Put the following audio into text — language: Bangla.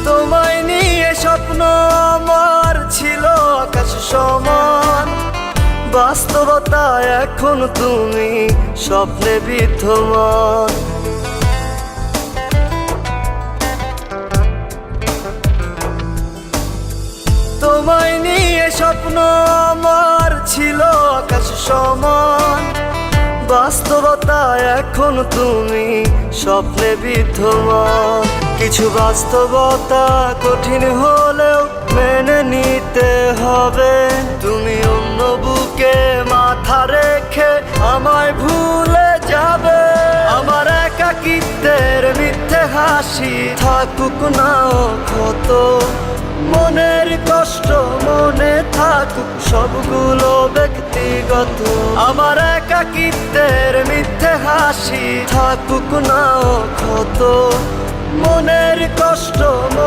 তোমায় নিয়ে স্বপ্ন আমার ছিল আকাশ সমান, বাস্তবতা এখন তুমি স্বপ্নে বিদ্যমান। তোমায় নিয়ে স্বপ্ন আমার ছিল আকাশ সমান, বাস্তবতা এখন তুমি স্বপ্নে বিদ্যমান। কিছু বাস্তবতা কঠিন হলেও মেনে নিতে হবে, তুমি অন্য বুকে মাথা রেখে আমায় ভুলে যাবে। আমার একাকিত্বের মিথ্যে হাসি থাকুক না ক্ষত, মনের কষ্ট মনে থাকুক সবগুলো ব্যক্তিগত। আমার একাকিত্বের মিথ্যে হাসি থাকুক না ক্ষত, মনের কষ্ট